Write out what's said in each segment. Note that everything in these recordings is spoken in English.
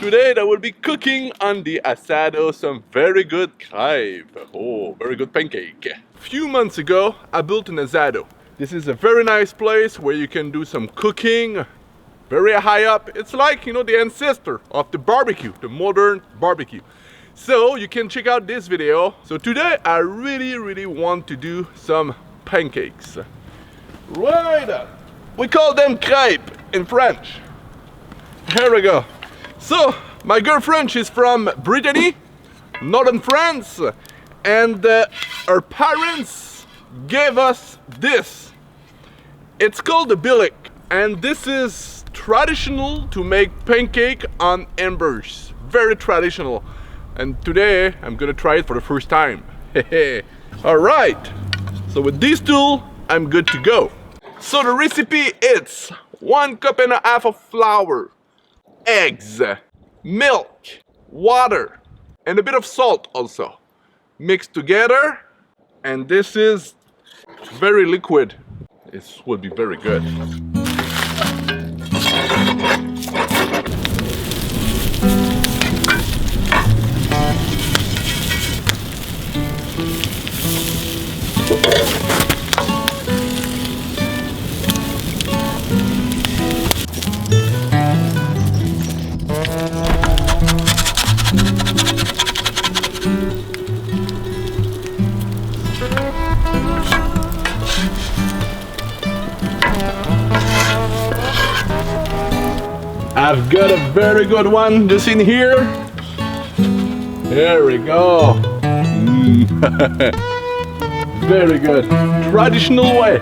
today I will be cooking on the asado some very good crêpes. Oh, very good pancake. A few months ago, I built an asado. This is a very nice place where you can do some cooking. Very high up. It's like, you know, the ancestor of the barbecue, the modern barbecue. So you can check out this video. So today I really want to do some pancakes. Right. We call them crêpes in French. Here we go. So my girlfriend, she's from Brittany, northern France, and her parents gave us this. It's called a billet, and this is traditional to make pancake on embers. Very traditional. And today I'm gonna try it for the first time. All right. So with these two, I'm good to go. So the recipe is 1.5 cups of flour, eggs, milk, water, and a bit of salt also. Mixed together, and this is very liquid. This will be very good. I've got a very good one just in here. There we go. Very good. Traditional way.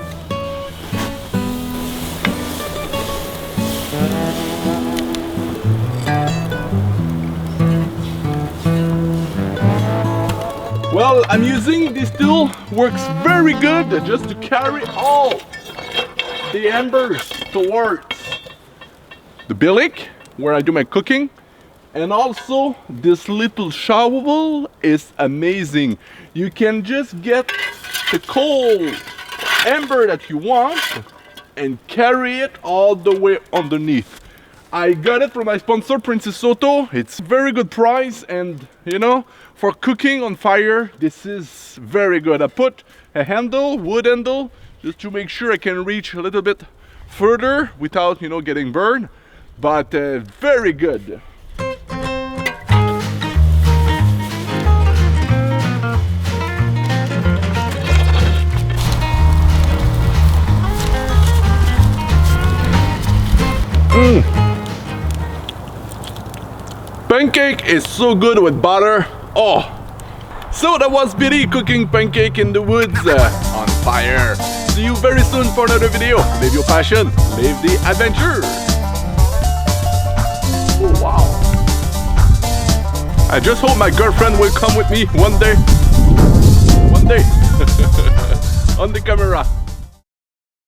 Well, I'm using this tool. Works very good just to carry all the embers towards the billet where I do my cooking, and also this little shovel is amazing. You can just get the coal ember that you want and carry it all the way underneath. I got it from my sponsor Princess Soto. It's very good price, and you know, for cooking on fire this is very good. I put a handle, wood handle, just to make sure I can reach a little bit further without, you know, getting burned. But very good. Pancake is so good with butter. Oh, so that was Billy cooking pancake in the woods on fire. See you very soon for another video. Live your passion, live the adventure. Oh, wow. I just hope my girlfriend will come with me one day. One day. On the camera.